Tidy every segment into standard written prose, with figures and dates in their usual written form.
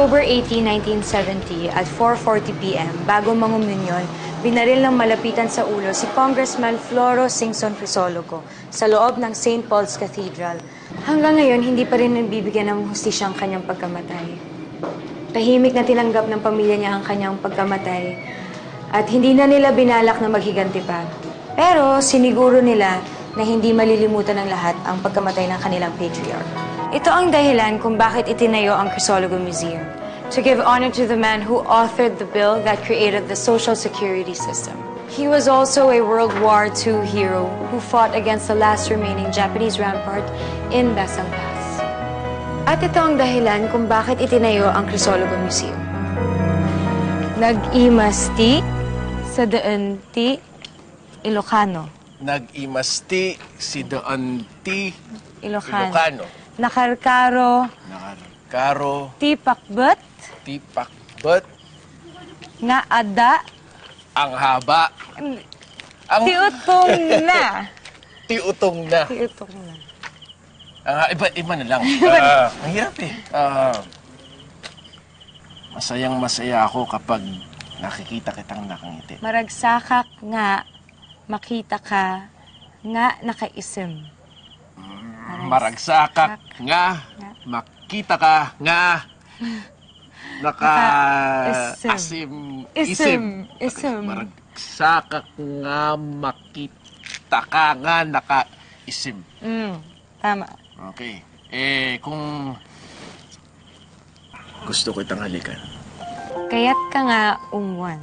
October 18, 1970 at 4:40 p.m. bago mangumunyon, binaril ng malapitan sa ulo si Congressman Floro Singson Crisologo sa loob ng St. Paul's Cathedral. Hanggang ngayon, hindi pa rin nabibigyan ng hustisya ang kanyang pagkamatay. Tahimik na tinanggap ng pamilya niya ang kanyang pagkamatay at hindi na nila binalak na maghiganti pa. Pero siniguro nila na hindi malilimutan ng lahat ang pagkamatay ng kanilang patriarch. Ito ang dahilan kung bakit itinayo ang Crisologo Museum, to give honor to the man who authored the bill that created the Social Security system. He was also a World War II hero who fought against the last remaining Japanese rampart in Basang Pass. At ito ang dahilan kung bakit itinayo ang Crisologo Museum. Nag-imasti sa daanti Ilocano. Nag-imasti si daanti Ilocano. Nakarkaro. Nakarkaro. Tipakbet. Tipakbet. Nga ada. Ang haba. Ang... Tiutong na. Tiutong na. Tiutong na. Iba na lang. Ang hirap eh. Masayang-masaya ako kapag nakikita kitang nakangiti. Maragsakak nga, makita ka, nga nakaisim. Maragsakak nga, makita ka nga, naka-asim. Isim. Maragsakak nga, makita ka nga, naka-isim. Tama. Okay. Kung gusto ko itang halikan. Kaya't ka nga ungwan.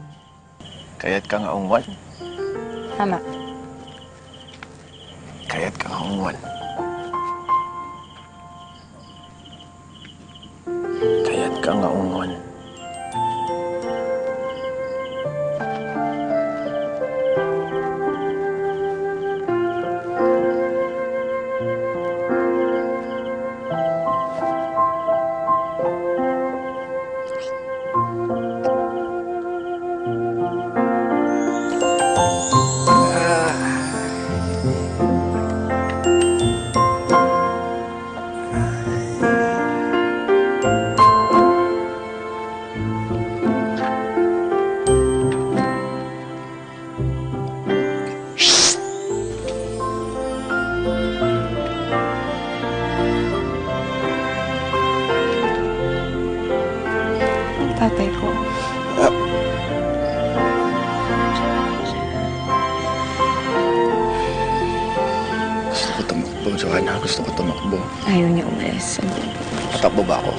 Kaya't ka nga ungwan? Tama. Kaya't ka nga ungwan. Kaya't ka nga ungwan. Tatay ko. Gusto ko tumakbo, Johanna. Gusto ko tumakbo. Ayaw niya umalis. Tatakbo ba ako?